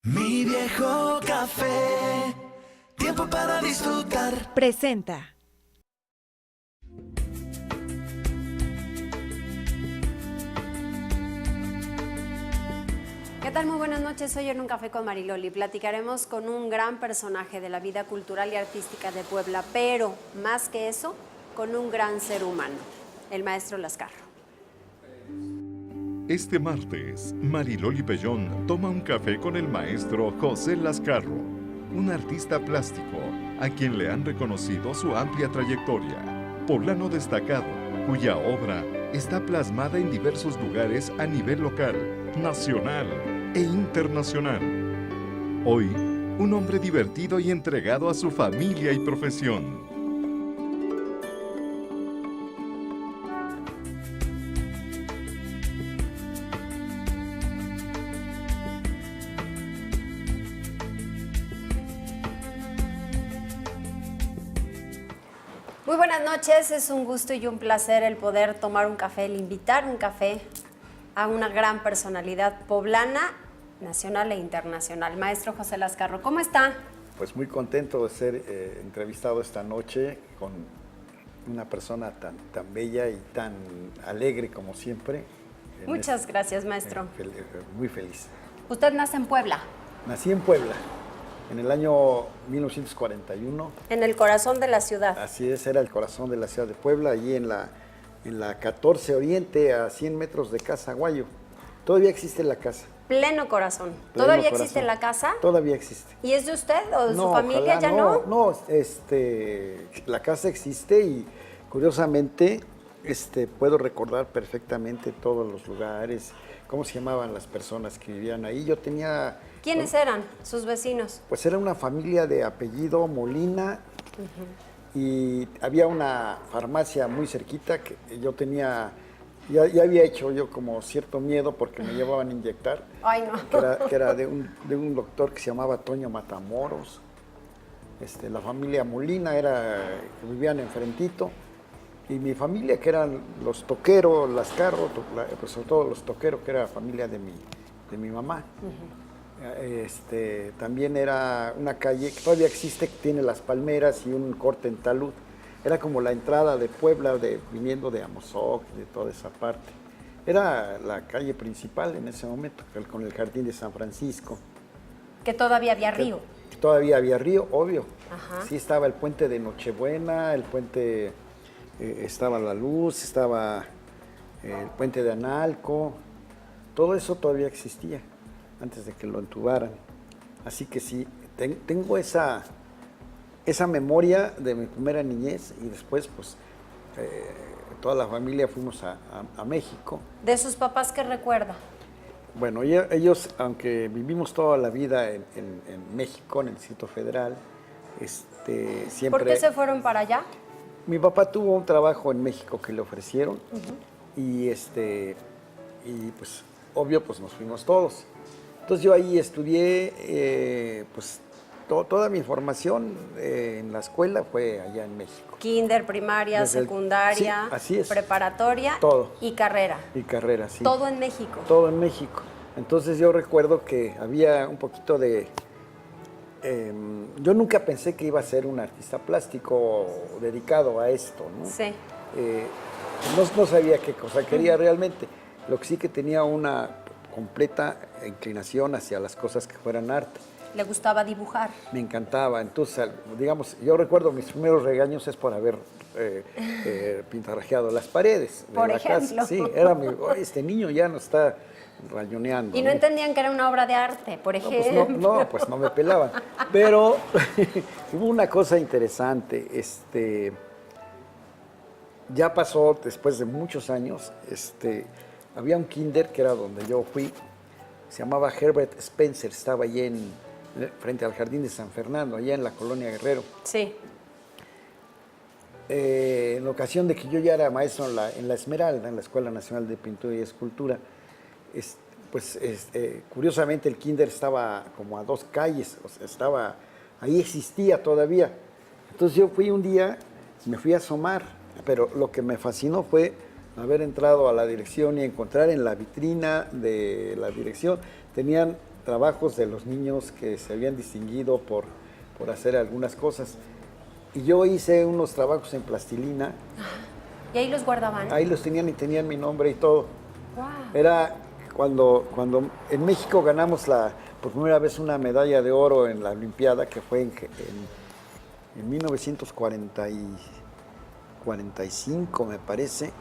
Mi viejo café, tiempo para disfrutar. Presenta. ¿Qué tal? Muy buenas noches. Hoy en Un Café con Mariloli platicaremos con un gran personaje de la vida cultural y artística de Puebla, pero más que eso, con un gran ser humano, el maestro Lascarro. Este martes, Mariloli Pellón toma un café con el maestro José Lascarro, un artista plástico a quien le han reconocido su amplia trayectoria, poblano destacado, cuya obra está plasmada en diversos lugares a nivel local, nacional e internacional. Hoy, un hombre divertido y entregado a su familia y profesión. Muy buenas noches, es un gusto y un placer el poder tomar un café, el invitar un café a una gran personalidad poblana, nacional e internacional. Maestro José Lascarro, ¿cómo está? Pues muy contento de ser entrevistado esta noche con una persona tan bella y tan alegre como siempre. Muchas gracias, maestro. Muy feliz. Usted nace en Puebla. Nací en Puebla, en el año 1941. En el corazón de la ciudad. Así es, era el corazón de la ciudad de Puebla, allí en la 14 Oriente, a 100 metros de Casa Aguayo. Todavía existe la casa. Pleno corazón. Pleno ¿Todavía corazón. existe la casa? Todavía existe. ¿Y es de usted o de su familia? Ojalá, ¿Ya no? No, la casa existe y curiosamente puedo recordar perfectamente todos los lugares, cómo se llamaban las personas que vivían ahí. Yo tenía... ¿Quiénes eran sus vecinos? Pues era una familia de apellido Molina y había una farmacia muy cerquita que yo tenía... Ya había hecho yo como cierto miedo porque me llevaban a inyectar. Ay, no. Que era de un doctor que se llamaba Toño Matamoros. La familia Molina que vivían enfrentito. Y mi familia, que eran los Toqueros, Lascarro, pues sobre todo los Toqueros, que era familia de mi mamá. También era una calle que todavía existe, que tiene Las Palmeras y un corte en talud. Era como la entrada de Puebla, viniendo de Amozoc, de toda esa parte. Era la calle principal en ese momento, con el Jardín de San Francisco. Que todavía había río. Todavía había río, obvio. Ajá. Sí estaba el puente de Nochebuena, el puente, estaba La Luz, estaba el puente de Analco. Todo eso todavía existía antes de que lo entubaran. Así que sí, tengo esa memoria de mi primera niñez y después, pues, toda la familia fuimos a México. ¿De sus papás qué recuerda? Bueno, ellos, aunque vivimos toda la vida en México, en el Distrito Federal, siempre... ¿Por qué se fueron para allá? Mi papá tuvo un trabajo en México que le ofrecieron y pues, obvio, pues nos fuimos todos. Entonces yo ahí estudié, pues, toda mi formación en la escuela fue allá en México. Kinder, primaria, secundaria, sí, así es. Preparatoria Todo. Y carrera. Y carrera, sí. Todo en México. Todo en México. Entonces yo recuerdo que había un poquito de... yo nunca pensé que iba a ser un artista plástico dedicado a esto, ¿no? Sí. No sabía qué cosa quería realmente. Lo que sí que tenía una completa inclinación hacia las cosas que fueran arte. ¿Le gustaba dibujar? Me encantaba. Entonces, digamos, yo recuerdo mis primeros regaños es por haber pintarrajeado las paredes de Por la ejemplo. casa. Sí, era este niño ya no está rayoneando. Y no entendían que era una obra de arte, por ejemplo. Pues no me pelaban. Pero hubo una cosa interesante. Ya pasó después de muchos años. Había un kinder que era donde yo fui. Se llamaba Herbert Spencer. Estaba allí frente al Jardín de San Fernando, allá en la Colonia Guerrero. Sí. En la ocasión de que yo ya era maestro en la Esmeralda, en la Escuela Nacional de Pintura y Escultura, curiosamente el kinder estaba como a 2 calles, o sea, ahí existía todavía. Entonces yo fui un día, me fui a asomar, pero lo que me fascinó fue haber entrado a la dirección y encontrar en la vitrina de la dirección, tenían trabajos de los niños que se habían distinguido por hacer algunas cosas. Y yo hice unos trabajos en plastilina. ¿Y ahí los guardaban? Ahí los tenían y tenían mi nombre y todo. Wow. Era cuando en México ganamos por primera vez una medalla de oro en la Olimpiada, que fue en 1945, me parece,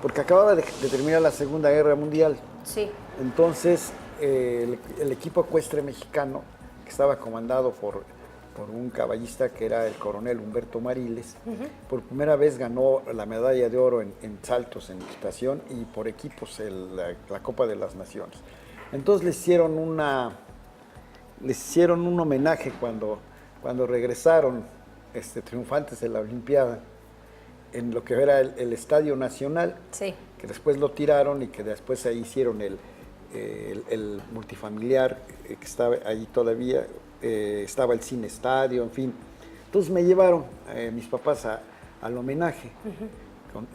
porque acababa de terminar la Segunda Guerra Mundial. Sí. Entonces, el equipo ecuestre mexicano, que estaba comandado por un caballista que era el coronel Humberto Mariles, por primera vez ganó la medalla de oro en saltos, en equitación y por equipos la Copa de las Naciones. Entonces les hicieron un homenaje cuando regresaron triunfantes de la Olimpiada en lo que era el Estadio Nacional, Sí. que después lo tiraron y que después ahí hicieron el multifamiliar que estaba ahí todavía. Estaba el cine estadio, en fin. Entonces me llevaron mis papás al homenaje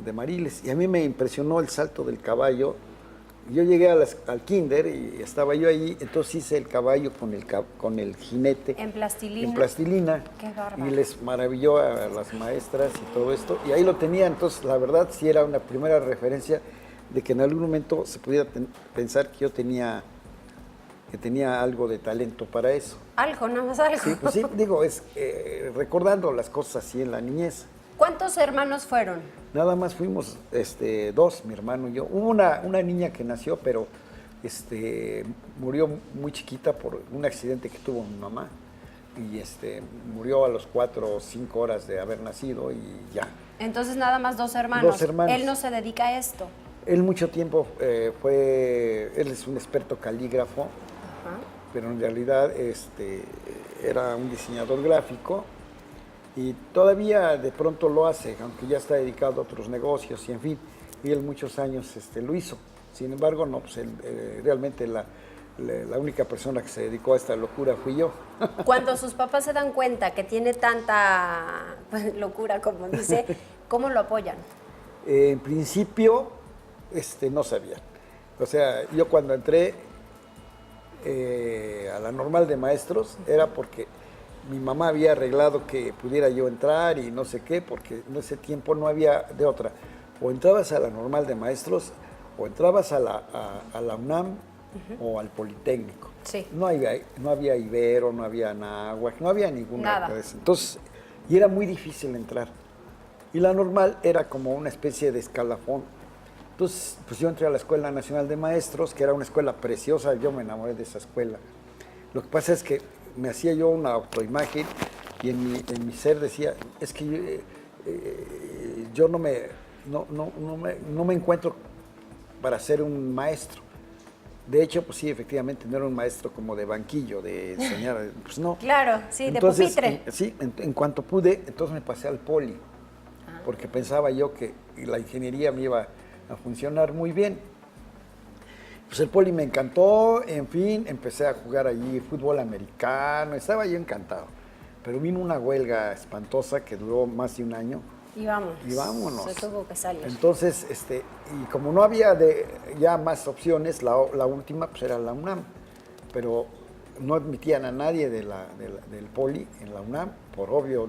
de Mariles y a mí me impresionó el salto del caballo. Yo llegué al kinder y estaba yo ahí, entonces hice el caballo con el jinete. ¿En plastilina? En plastilina. Qué bárbaro. Y les maravilló a las maestras y todo esto. Y ahí lo tenía, entonces la verdad sí era una primera referencia de que en algún momento se pudiera pensar que yo tenía algo de talento para eso. Algo, nada más algo. Sí, pues sí, digo, recordando las cosas así en la niñez. ¿Cuántos hermanos fueron? Nada más fuimos dos, mi hermano y yo. Hubo una niña que nació, pero murió muy chiquita por un accidente que tuvo mi mamá. Y murió a los 4 o 5 horas de haber nacido y ya. Entonces nada más 2 hermanos. 2 hermanos. Él no se dedica a esto. Él mucho tiempo él es un experto calígrafo, pero en realidad era un diseñador gráfico y todavía de pronto lo hace, aunque ya está dedicado a otros negocios y en fin, y él muchos años lo hizo. Sin embargo, no, pues realmente la única persona que se dedicó a esta locura fui yo. Cuando sus papás se dan cuenta que tiene tanta locura, como dice, ¿cómo lo apoyan? En principio, no sabían. O sea, yo cuando entré a la normal de maestros era porque mi mamá había arreglado que pudiera yo entrar y no sé qué, porque en ese tiempo no había de otra. O entrabas a la normal de maestros o entrabas a la UNAM o al Politécnico. Sí. No había Ibero, no había Anáhuac, no había ninguna Nada. de esas. Entonces, y era muy difícil entrar. Y la normal era como una especie de escalafón. Entonces, pues yo entré a la Escuela Nacional de Maestros, que era una escuela preciosa, yo me enamoré de esa escuela. Lo que pasa es que me hacía yo una autoimagen y en mi ser decía, es que yo no me encuentro para ser un maestro. De hecho, pues sí, efectivamente, no era un maestro como de banquillo, de enseñar, pues no. Claro, sí, Entonces, de pupitre. sí, en cuanto pude, entonces me pasé al Poli, porque pensaba yo que la ingeniería me iba a funcionar muy bien. Pues el Poli me encantó, en fin, empecé a jugar allí fútbol americano, estaba yo encantado. Pero vino una huelga espantosa que duró más de un año. Y vámonos. Y vámonos. Se tuvo que salir. Entonces, y como no había ya más opciones, la última pues era la UNAM. Pero no admitían a nadie del Poli en la UNAM, por obvio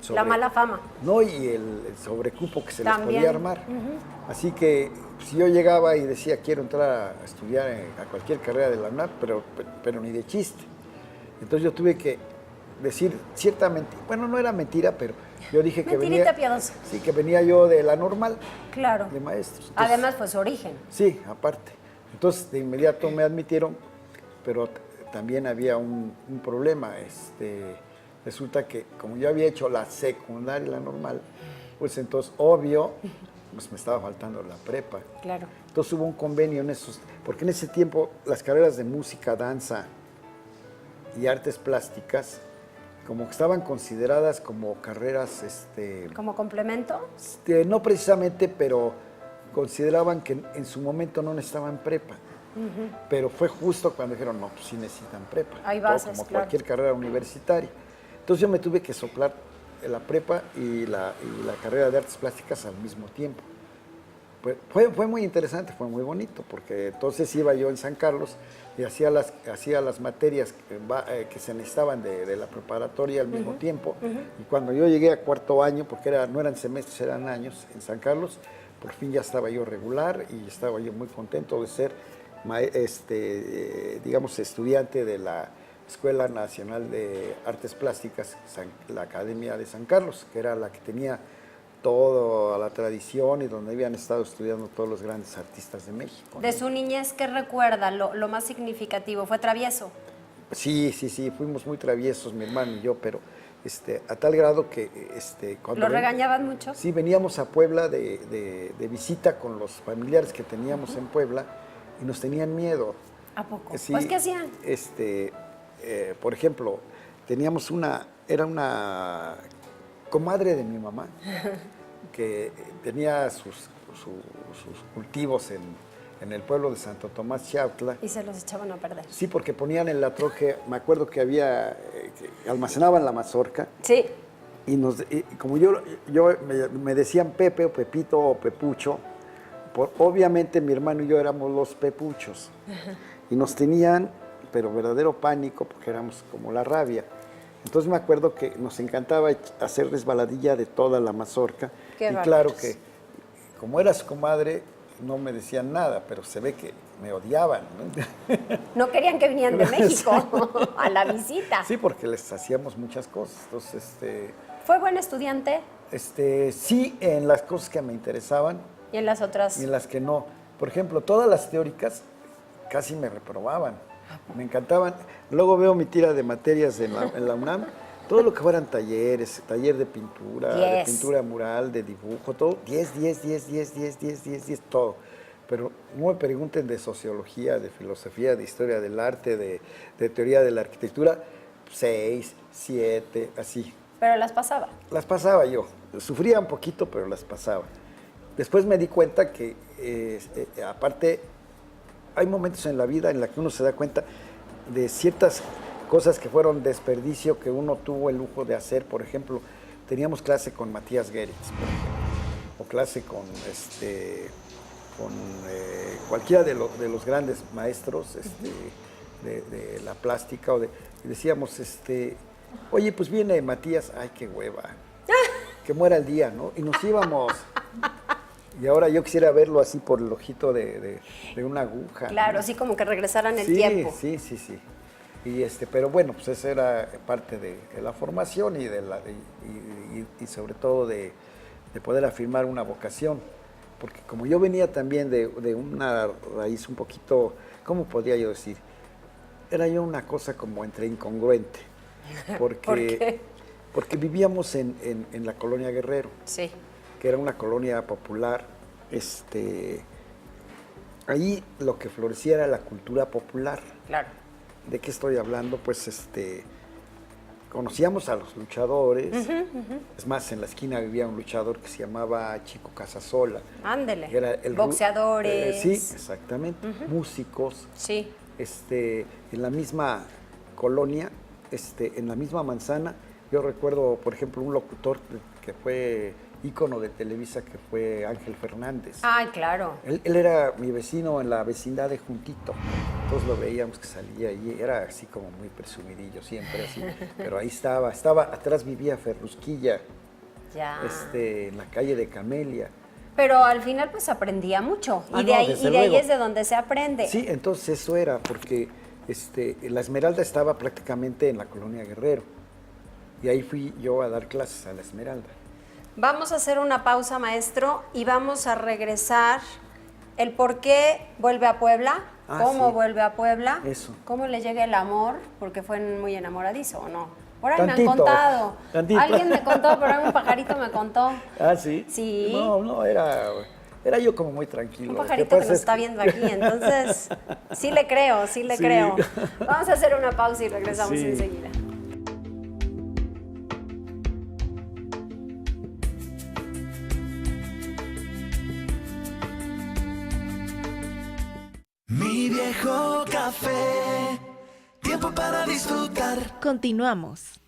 la mala fama. No, y el sobrecupo que se También. les podía armar. Así que si yo llegaba y decía quiero entrar a estudiar a cualquier carrera de la UNAM, pero ni de chiste. Entonces yo tuve que decir cierta mentira. Bueno, no era mentira, pero yo dije que venía. Piadosa. Sí, que venía yo de la normal. Claro. De maestros. Entonces, Además, pues su origen. Sí, aparte. Entonces de inmediato me admitieron, pero también había un problema. Resulta que como yo había hecho la secundaria y la normal, pues entonces obvio, pues me estaba faltando la prepa. Claro. Entonces hubo un convenio en esos, porque en ese tiempo las carreras de música, danza y artes plásticas, como que estaban consideradas como carreras, ¿Como complemento? no precisamente, pero consideraban que en su momento no necesitaban prepa. Pero fue justo cuando dijeron, no, pues sí necesitan prepa. Hay todo bases, como claro. cualquier carrera universitaria. Entonces yo me tuve que soplar la prepa y la carrera de artes plásticas al mismo tiempo. pues fue muy interesante, fue muy bonito, porque entonces iba yo en San Carlos y hacía las materias que se necesitaban de la preparatoria al mismo tiempo. Y cuando yo llegué a cuarto año, porque no eran semestres, eran años en San Carlos, por fin ya estaba yo regular y estaba yo muy contento de ser, digamos, estudiante de la Escuela Nacional de Artes Plásticas, la Academia de San Carlos, que era la que tenía toda la tradición y donde habían estado estudiando todos los grandes artistas de México. De su niñez, ¿qué recuerda? Lo más significativo, ¿fue travieso? Sí, fuimos muy traviesos, mi hermano y yo, pero a tal grado que ¿Lo regañaban mucho? Sí, veníamos a Puebla de visita con los familiares que teníamos en Puebla y nos tenían miedo. ¿A poco? Sí, Pues, ¿qué hacían? Por ejemplo, era una comadre de mi mamá que tenía sus cultivos en el pueblo de Santo Tomás Chautla. Y se los echaban a perder. Sí, porque ponían en la troje, me acuerdo que había, que almacenaban la mazorca. Sí. Y como me decían Pepe o Pepito o Pepucho, obviamente mi hermano y yo éramos los Pepuchos. Y nos tenían, pero verdadero pánico, porque éramos como la rabia. Entonces me acuerdo que nos encantaba hacer resbaladilla de toda la mazorca. Qué y claro que, como era su comadre, no me decían nada, pero se ve que me odiaban, ¿no? No querían que vinieran de México a la visita. Sí, porque les hacíamos muchas cosas. Entonces, ¿Fue buen estudiante? Sí, en las cosas que me interesaban. ¿Y en las otras? Y en las que no. Por ejemplo, todas las teóricas casi me reprobaban. Me encantaban. Luego veo mi tira de materias en la UNAM. Todo lo que fueran talleres, taller de pintura, de pintura mural, de dibujo, todo, 10, todo. Pero no me pregunten de sociología, de filosofía, de historia del arte, de teoría de la arquitectura, 6, 7, así. ¿Pero las pasaba? Las pasaba yo. Sufría un poquito, pero las pasaba. Después me di cuenta que, aparte, hay momentos en la vida en los que uno se da cuenta de ciertas cosas que fueron desperdicio que uno tuvo el lujo de hacer. Por ejemplo, teníamos clase con Matías Gueritz, por ejemplo, o clase con cualquiera de los grandes maestros de la plástica, y decíamos, oye, pues viene Matías, ay, qué hueva, que muera el día, ¿no? Y nos íbamos. Y ahora yo quisiera verlo así por el ojito de una aguja. Claro, ¿no? así como que regresaran el tiempo. Sí. Pero bueno, pues esa era parte de la formación y sobre todo de poder afirmar una vocación. Porque como yo venía también de una raíz un poquito, ¿cómo podría yo decir? Era yo una cosa como entre incongruente. Porque, ¿Por qué? Porque vivíamos en la colonia Guerrero. Sí. Que era una colonia popular. Ahí lo que florecía era la cultura popular. Claro. ¿De qué estoy hablando? Pues conocíamos a los luchadores. Es más, en la esquina vivía un luchador que se llamaba Chico Casasola. Ándele. Era boxeadores. Sí, exactamente. Músicos. Sí. En la misma colonia, en la misma manzana, yo recuerdo, por ejemplo, un locutor que fue ícono de Televisa, que fue Ángel Fernández. Ay, claro. Él era mi vecino en la vecindad de Juntito. Todos lo veíamos que salía ahí, era así como muy presumidillo siempre, así. Pero ahí estaba, atrás vivía Ferrusquilla, Ya. en la calle de Camelia. Pero al final pues aprendía mucho. Ah, y de no, ahí, desde y de ahí luego. es de donde se aprende. Sí, entonces eso era, porque la Esmeralda estaba prácticamente en la colonia Guerrero. Y ahí fui yo a dar clases a la Esmeralda. Vamos a hacer una pausa, maestro, y vamos a regresar. El por qué vuelve a Puebla, cómo sí. vuelve a Puebla, Eso. cómo le llega el amor, porque fue muy enamoradizo, ¿o no? Por ahí me Tantito, han contado. tantito. Alguien me contó, por ahí un pajarito me contó. ¿Ah, sí? Sí. No, era yo como muy tranquilo. Un Lo que pajarito pasa que nos es está viendo aquí, entonces sí le creo, sí le Sí. creo. Vamos a hacer una pausa y regresamos Sí. enseguida. Mi viejo café, tiempo para disfrutar. Continuamos.